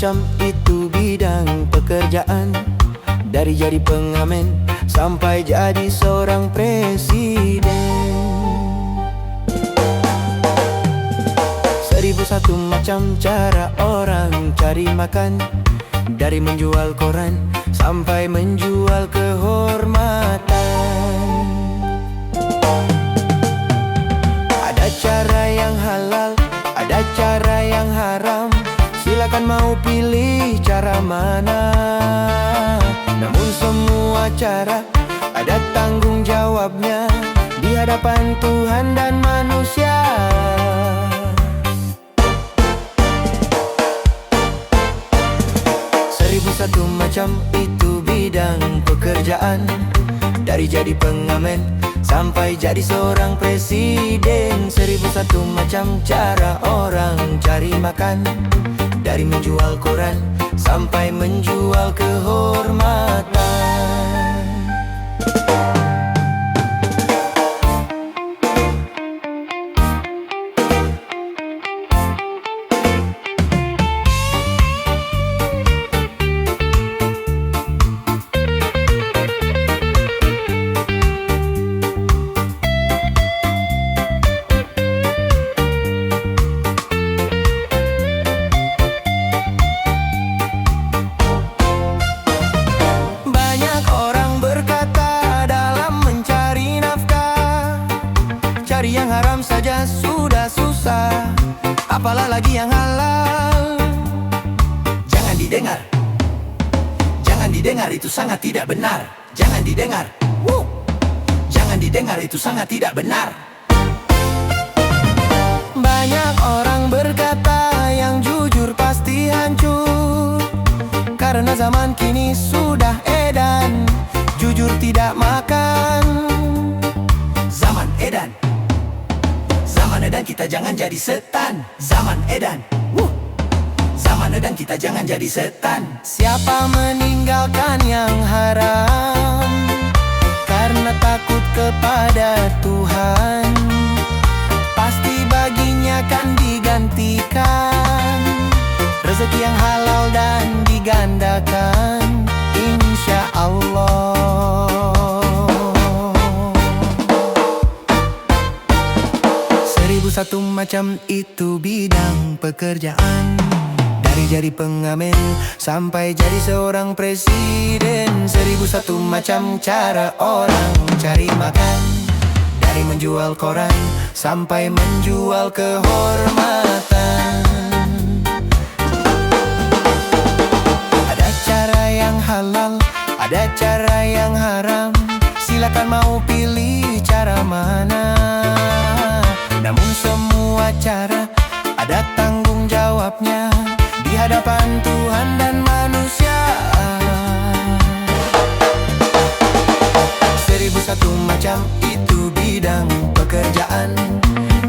macam itu bidang pekerjaan, dari jadi pengamen sampai jadi seorang presiden. 1001 macam cara orang cari makan, dari menjual koran sampai menjual kehormatan. Ada cara yang halal, ada cara yang haram, silakan mau pilih cara mana. Namun semua cara ada tanggung jawabnya di hadapan Tuhan dan manusia. 1001 macam itu bidang pekerjaan, dari jadi pengamen sampai jadi seorang presiden. 1001 macam cara orang cari makan, dari menjual koran sampai menjual kehormatan. Cari yang haram saja sudah susah, apalah lagi yang halal. Jangan didengar, jangan didengar, itu sangat tidak benar. Jangan didengar, jangan didengar, itu sangat tidak benar. Banyak orang berkata yang jujur pasti hancur, karena zaman kini sudah edan jujur tidak makan. Zaman edan, zaman edan, kita jangan jadi setan. Zaman edan, zaman edan, kita jangan jadi setan. Siapa meninggalkan yang haram karena takut kepada Tuhan, pasti baginya kan digantikan rezeki yang halal dan digandakan, insya Allah. 1001 macam itu bidang pekerjaan, dari jadi pengamen sampai jadi seorang presiden. 1001 macam cara orang cari makan, dari menjual koran sampai menjual kehormatan. Ada cara yang halal, ada cara yang haram, silakan mau pilih cara mana. Namun semua cara ada tanggung jawabnya di hadapan Tuhan dan manusia. 1001 macam itu bidang pekerjaan,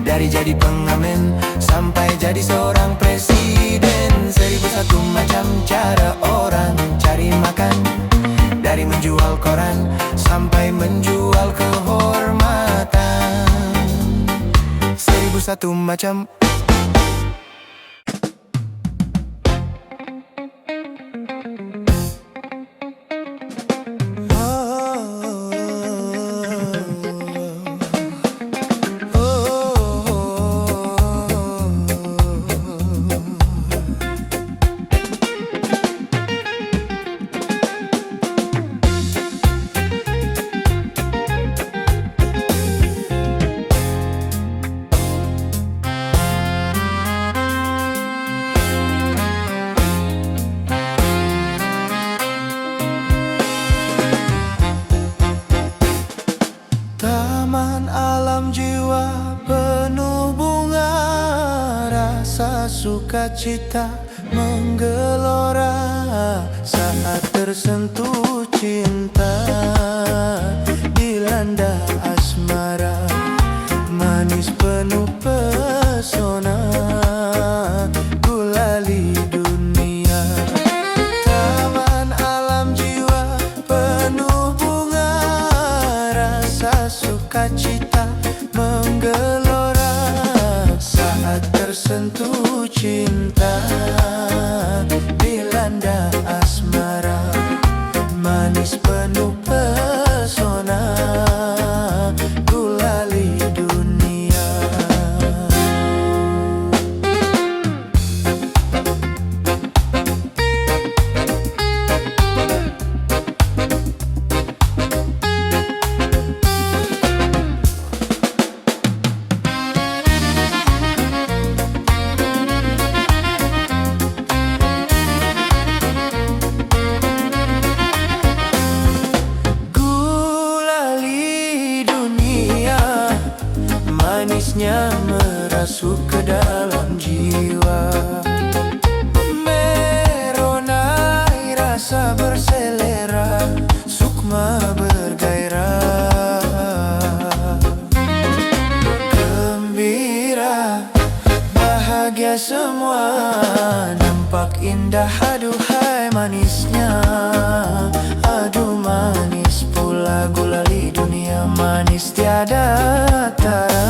dari jadi pengamen sampai jadi seorang presiden. 1001 macam cara orang cari makan, dari menjual koran sampai menjual kehormatan. 1001 macam. Taman alam jiwa penuh bunga, rasa sukacita menggelora saat tersentuh cinta, dilanda asmara, manis penuh pesona, gulali dunia. Taman alam jiwa penuh bunga, rasa sukacita menggelora saat tersentuh cinta, di merasuk ke dalam jiwa. Meronai rasa berselera, sukma bergairah. Gembira, bahagia semua, nampak indah, aduhai manisnya. Aduh manis pula gulali dunia, manis tiada tara.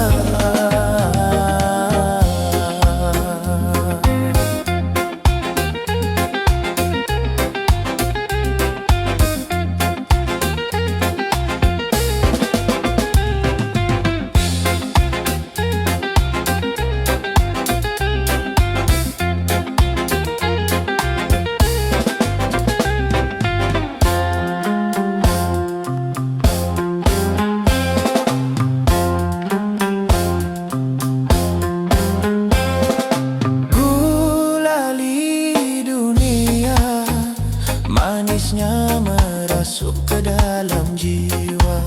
Manisnya merasuk ke dalam jiwa.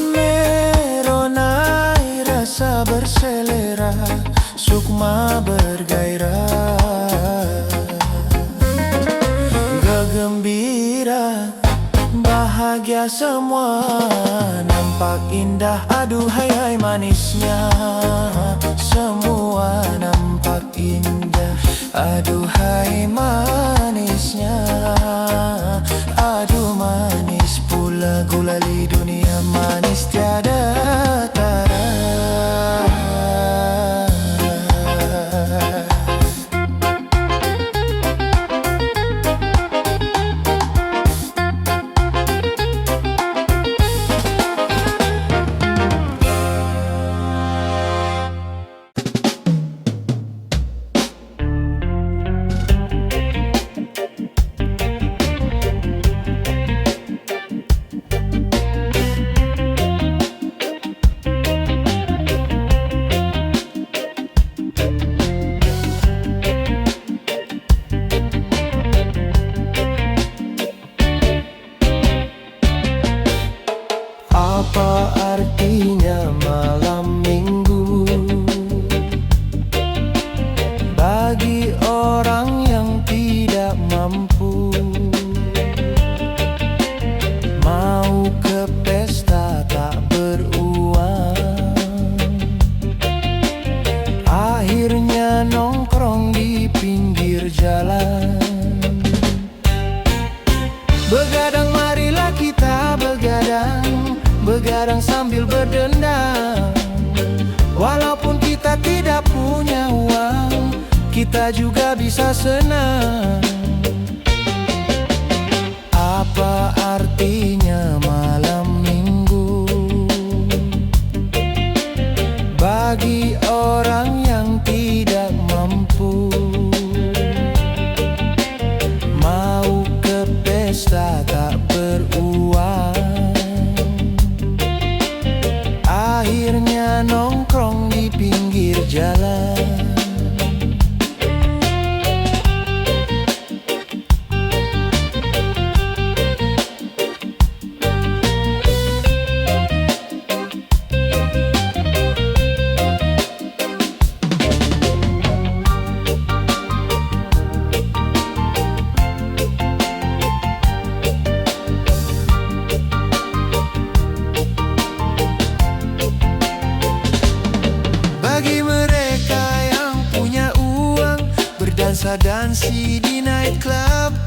Meronai rasa berselera, sukma bergairah. Gembira, bahagia semua, nampak indah, aduhai manisnya. Semua nampak indah, aduhai manisnya. Aduh manis pula gulali dunia, manis tiada tara. Apa artinya malam minggu bagi orang yang tidak mampu? Mau ke pesta tak beruang, akhirnya nongkrong di pinggir jalan. Begadang, marilah kita begadang, begadang sambil berdendang. Walaupun kita tidak punya uang, kita juga bisa senang. Apa artinya malam minggu bagi orang yang tidak mampu? Mau ke pesta tak beruang, akhirnya nongkrong di pinggir jalan. Bagi mereka yang punya uang, berdansa-dansi di nightclub.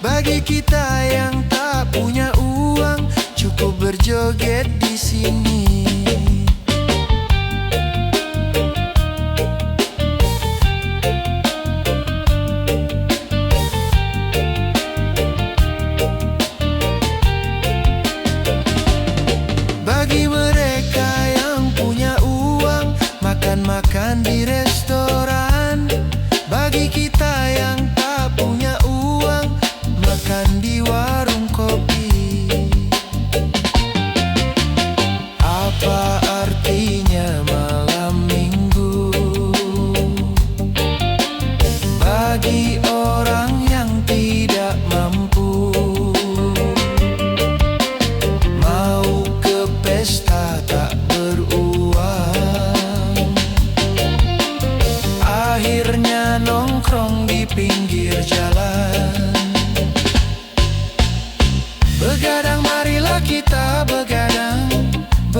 Bagi kita yang tak punya uang, cukup berjoget di sini. Bagi mereka yang punya uang, makan di restoran. Bagi kita yang tak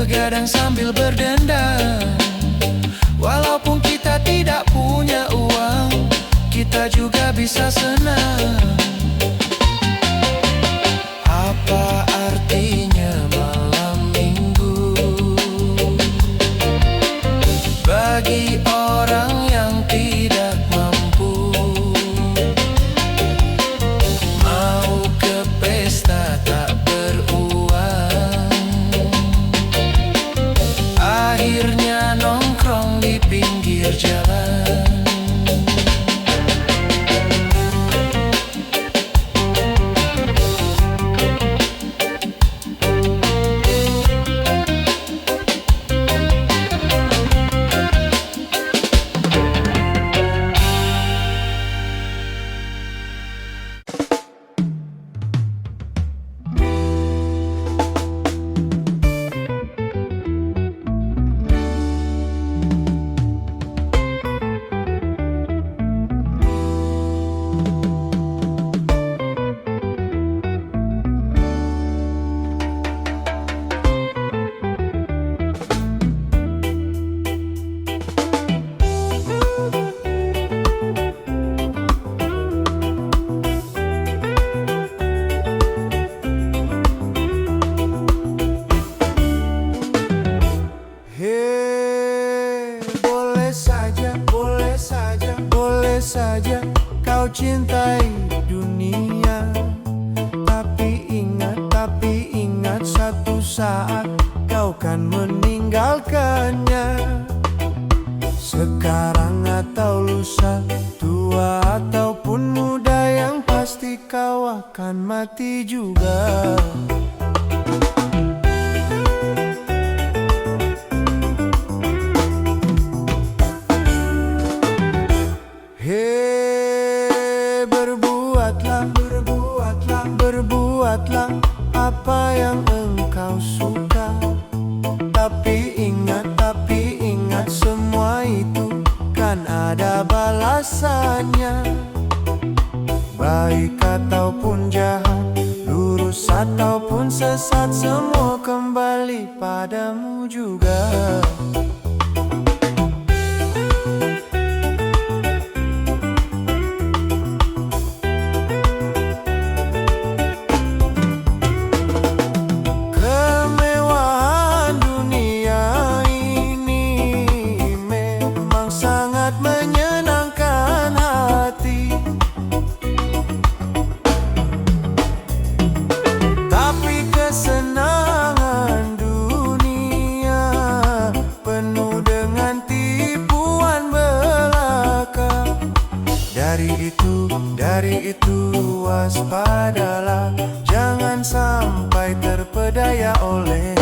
begadang sambil berdendam. Walaupun kita tidak punya uang, kita juga bisa senang. Apa artinya malam minggu bagi orang yang tidak mampu? Mau ke pesta tak beruang, akhirnya nongkrong di pinggir jalan. Saja kau cintai dunia, tapi ingat satu saat kau kan meninggalkannya. Sekarang atau lusa, tua ataupun muda, yang pasti kau akan mati juga. Berbuatlah apa yang engkau suka, tapi ingat semua itu kan ada balasannya. Baik ataupun jahat, lurus ataupun sesat, semua kembali padamu juga. Dari itu waspadalah, jangan sampai terpedaya olehnya.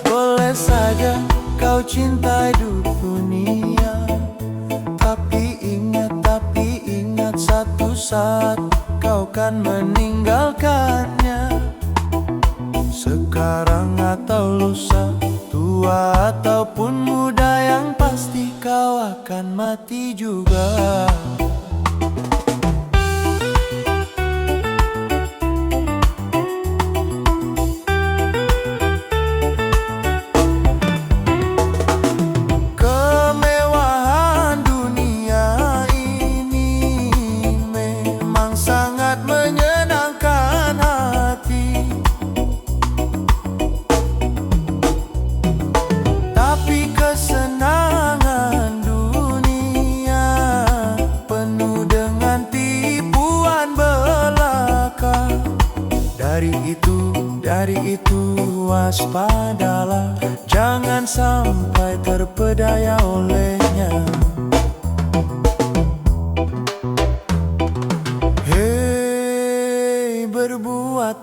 Boleh saja kau cintai dunia, tapi ingat satu saat kau kan meninggalkannya. Sekarang atau lusa, tua ataupun muda, yang pasti kau akan mati juga. Dari itu waspadalah, jangan sampai terpedaya olehnya.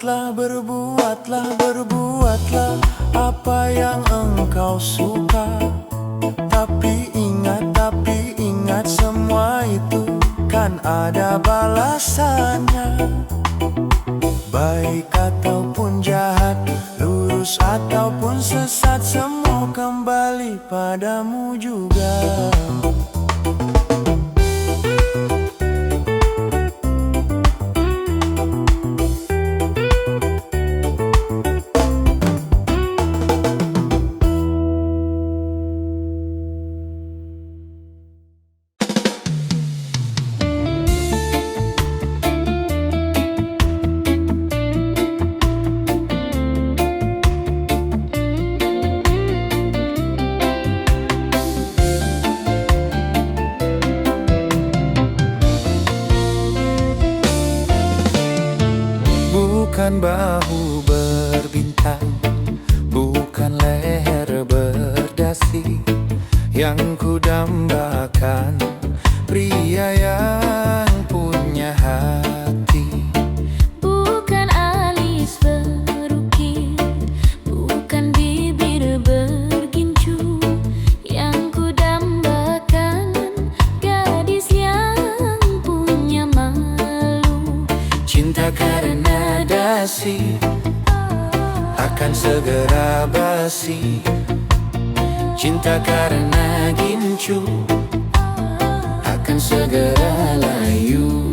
berbuatlah apa yang engkau suka. Tapi ingat semua itu kan ada balasannya. Baik ataupun jahat, lurus ataupun sesat, semua kembali padamu juga. Bukan bahu berbintang, bukan leher berdasi yang kudambakan, pria yang punya hati. Bukan alis berukir, bukan bibir bergincu yang kudambakan, gadis yang punya malu. Cinta karena dasi akan segera basi. Cinta karena gincu akan segera layu.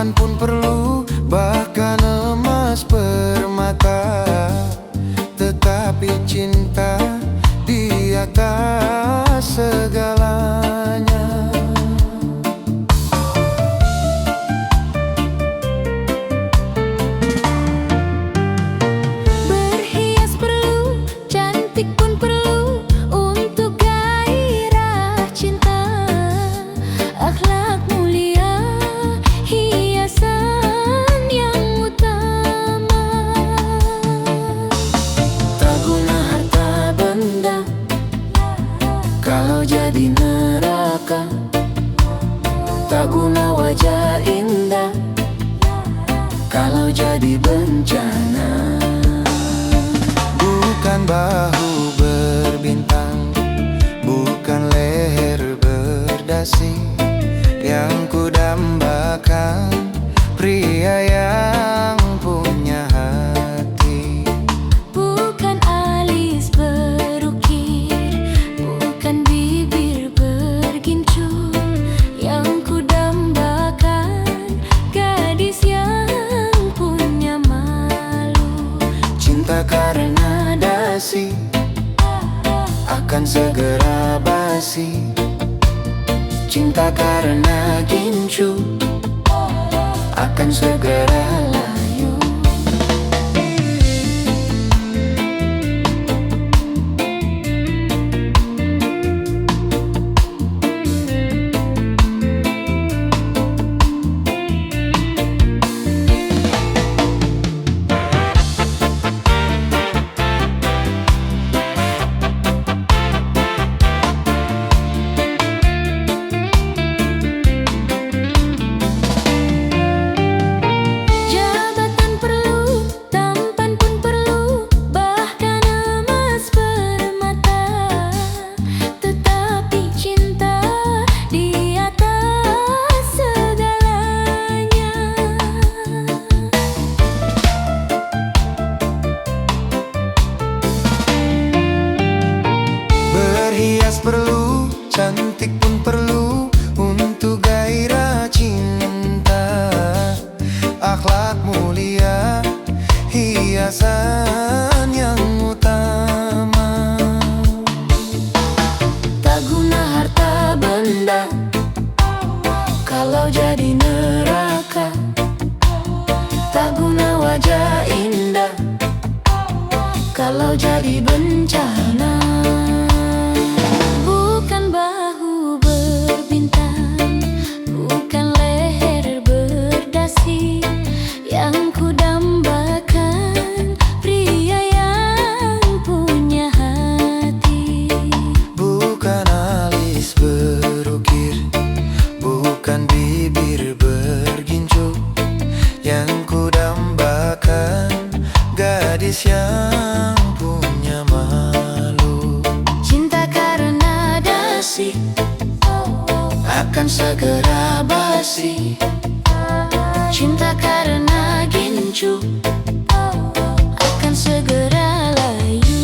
Pun perlu, bahkan emas permata, tetapi cinta di atas segalanya. Berhias perlu, cantik pun perlu untuk gairah cinta. Akhlak mulia, hiasan yang utama. Tak guna harta benda kalau jadi neraka. Tak guna wajah indah kalau jadi bencana. Bukan bahu berbintang, bukan leher berdasi yang kudambakan, pria yang punya hati. Bukan alis berukir, bukan bibir bergincu yang kudambakan, gadis yang punya malu. Cinta karena dasi akan segera basi. Cinta karena gincu akan segera layu. Perlu, cantik pun perlu untuk gairah cinta. Akhlak mulia, hiasan yang utama. Tak guna harta benda kalau jadi neraka. Tak guna wajah kalau jadi bencana. Bukan bahu berbintang, bukan leher berdasi yang ku dambakan, pria yang punya hati. Bukan alis berukir, bukan bibir bergincu yang ku dambakan, gadis yang punya malu. Cinta karena dasi Akan segera basi. cinta karena gincu akan segera layu.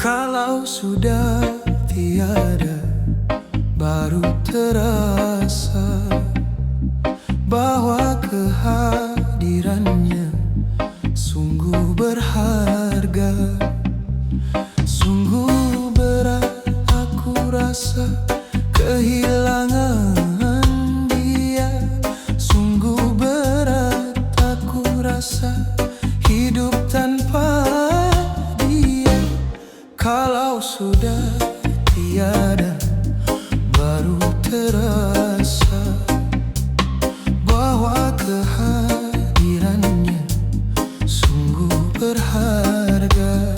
Kalau sudah tiada, baru terasa bahwa kehadirannya sungguh berharga. Sungguh berat aku rasa kehilangan dia. Sungguh berat aku rasa hidup tanpa dia. Kalau sudah tiada, baru terasa bahwa kehadirannya sungguh berharga.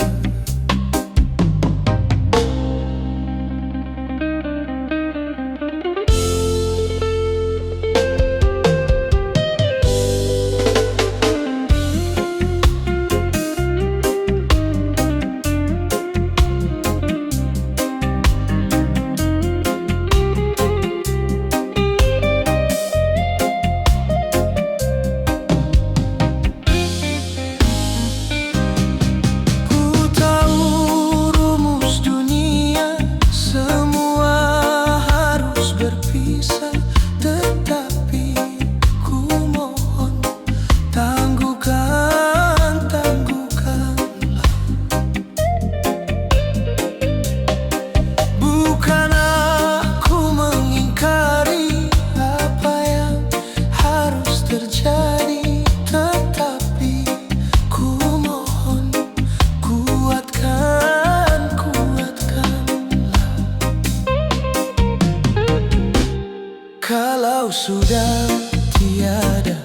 Kalau sudah tiada,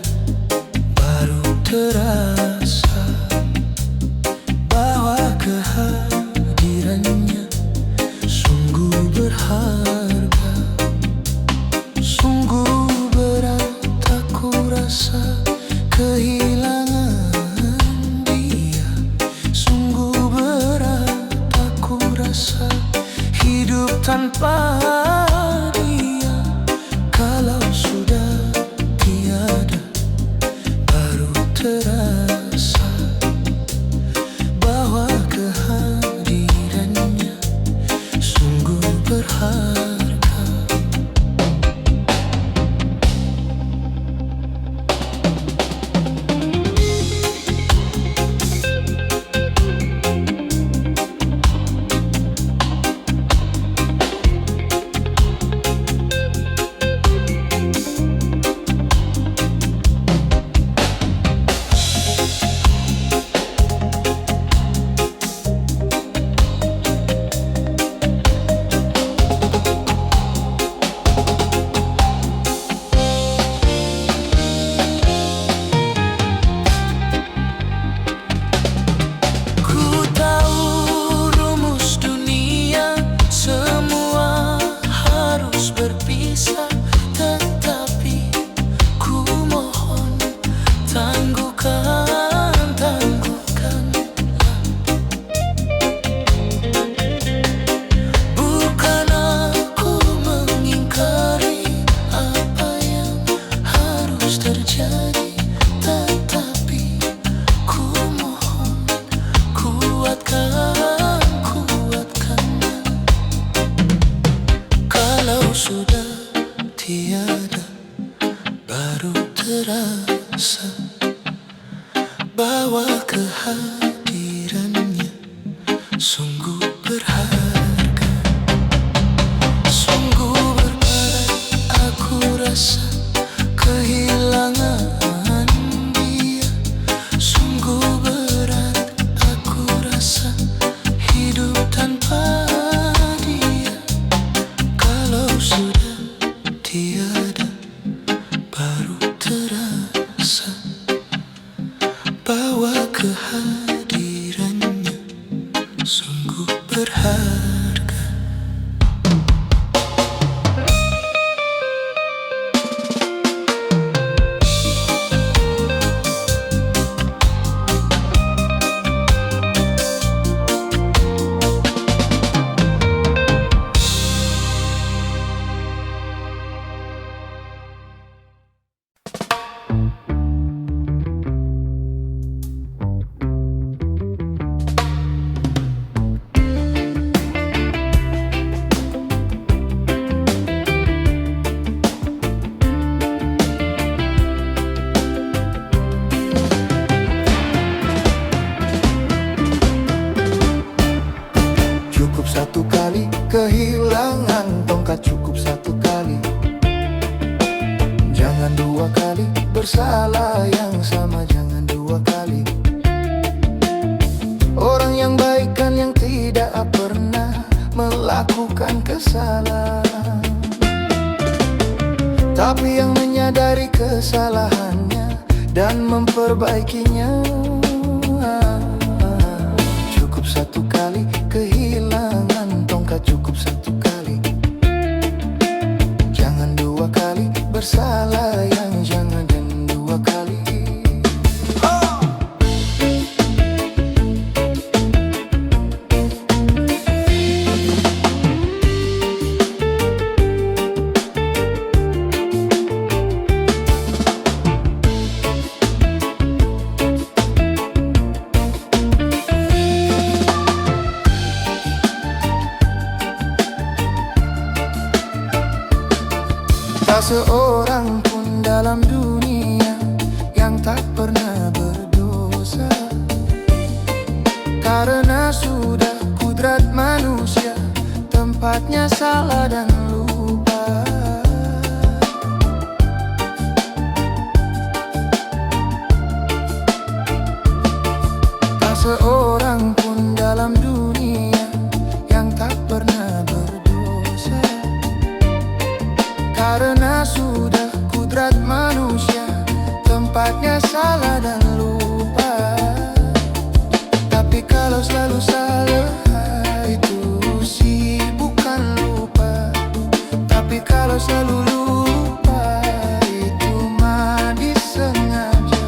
baru terasa bahwa kehadirannya sungguh berharga. Sungguh berat aku rasa kehilangan dia. Sungguh berat aku rasa hidup tanpa dia. Kalau sudah tiada, baru terasa bahwa kehadirannya sungguh berharga. sudah tiada, baru terasa bahwa kehadirannya sungguh berharga. Sungguh berat aku rasa kehilangan dia. Sungguh berat aku rasa hidup tanpa dia. Kalau sudah tiada, baru terasa bahwa kehadirannya sungguh berharga. Cukup satu kali kehilangan tongkat, cukup satu kali. Jangan dua kali bersalah yang sama, jangan dua kali. Orang yang baik kan yang tidak pernah melakukan kesalahan, tapi yang menyadari kesalahannya dan memperbaikinya. Cukup satu kali kehilangan tongkat, cukup satu kali. Jangan dua kali bersalah yang jangan dan dua kali. Tak seorang pun dalam dunia yang tak pernah berdosa, karena sudah kudrat manusia tempatnya salah dan lupa. Tak seorang pun dalam dunia yang tak pernah berdosa, karena sudah kudrat manusia tempatnya salah dan lupa. Tapi kalau selalu salah itu sih bukan lupa. Tapi kalau selalu lupa itu mah disengaja.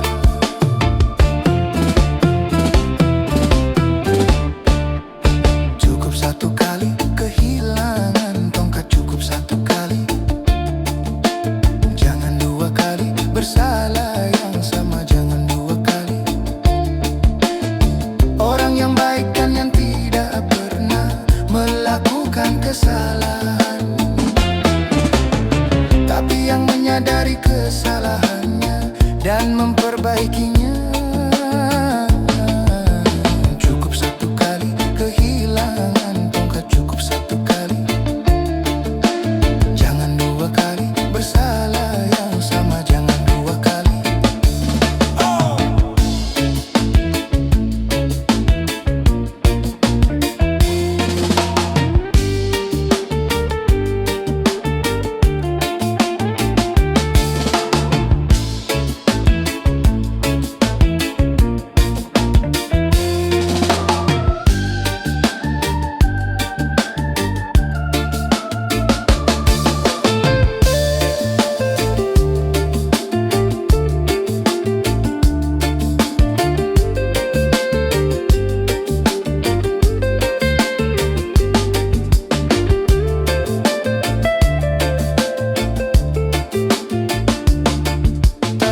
Cukup satu kali kehilangan tongkat, cukup satu kali. Bersalah yang sama, jangan dua kali. Orang yang baik kan yang tidak pernah melakukan kesalahan, tapi yang menyadari kesalahannya dan memperbaikinya. Cukup satu kali kehilangan tongkat, cukup satu kali. Jangan dua kali bersalah yang sama, jangan.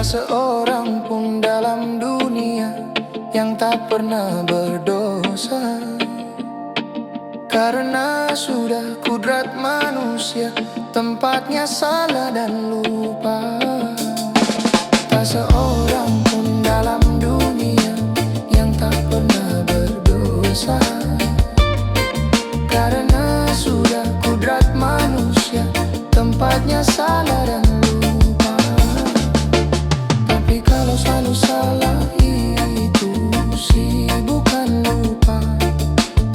Seorang pun dalam dunia yang tak pernah berdosa, karena sudah kudrat manusia tempatnya salah dan lupa. Tak seorang pun dalam dunia yang tak pernah berdosa, karena sudah kudrat manusia tempatnya salah dan lupa. Tapi kalau selalu salah itu sih bukan lupa.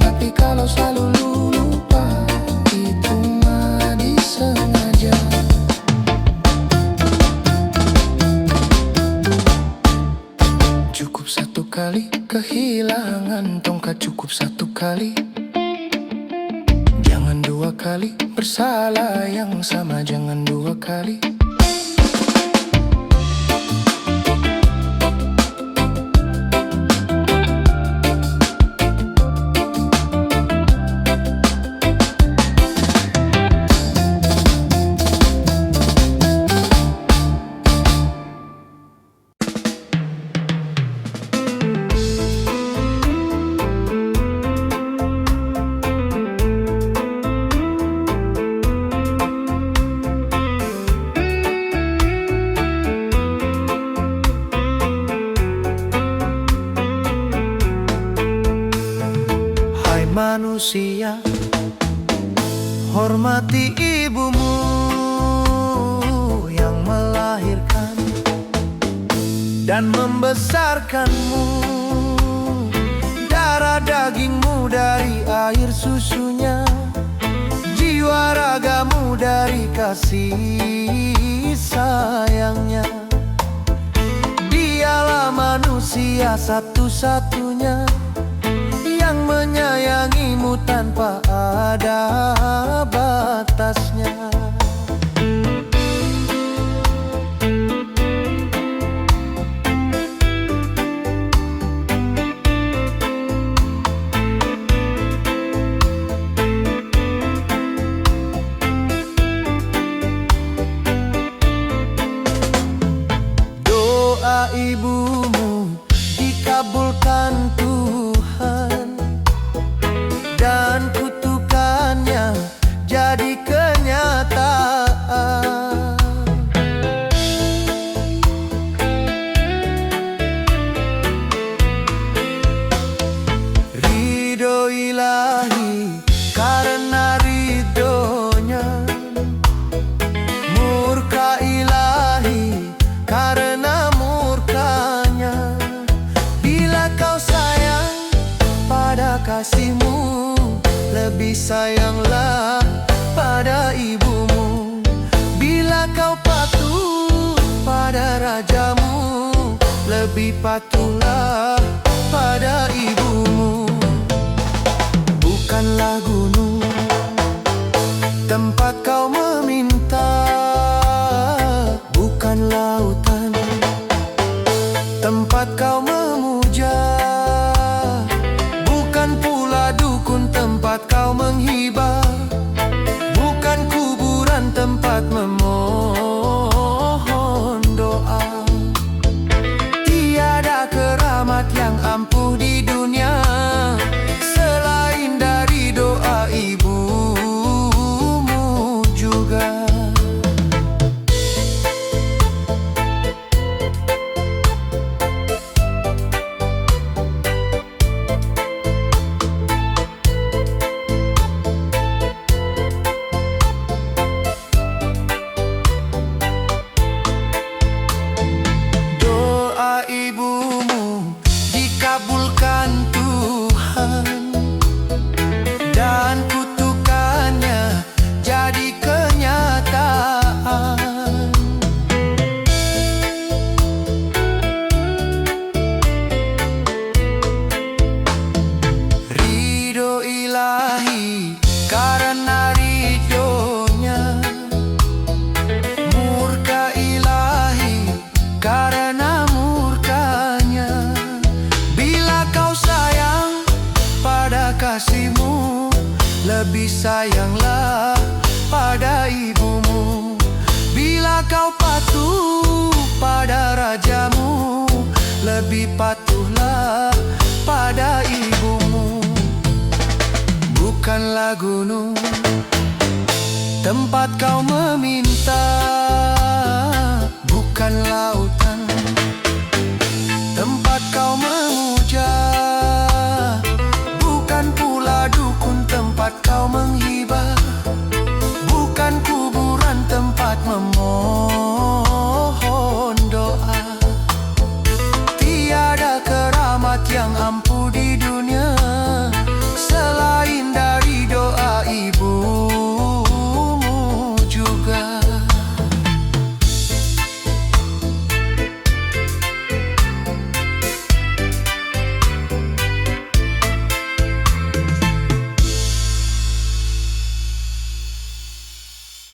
Tapi kalau selalu lupa itu mah disengaja. Cukup satu kali kehilangan tongkat, cukup satu kali. Jangan dua kali bersalah yang sama, jangan dua kali. Manusia, hormati ibumu yang melahirkan dan membesarkanmu. Darah dagingmu dari air susunya, jiwa ragamu dari kasih sayangnya. Dialah manusia satu-satunya yang menyayangimu tanpa ada batasnya. Doa ibumu dikabulkan Tuhan, dan kutukannya jadi kenyataan. Ridho ilahi karena ridhonya, murka ilahi karena murkanya. Bila kau sayang pada kasihmu, lebih sayanglah pada ibumu. Bila kau patuh pada rajamu, lebih patuhlah pada ibumu. Bukanlah gunung tempat kau meminta, bukan lautan tempat kau memuja, bukan pula dukun tempat kau menghibah, bukan kuburan tempat memohon doa. Tiada keramat yang ampuh di dunia selain dari doa ibumu juga. Doa ibumu dikabulkan Tuhan, dan kutukannya jadi kenyataan. Ridho ilahi karena ridhonya, murka ilahi karena murkanya. Bila kau sayang pada kasihmu, lebih sayanglah pada ibumu. Bila kau patuh pada rajamu, lebih patuhlah pada ibumu. Bukanlah gunung Tempat kau meminta bukan laut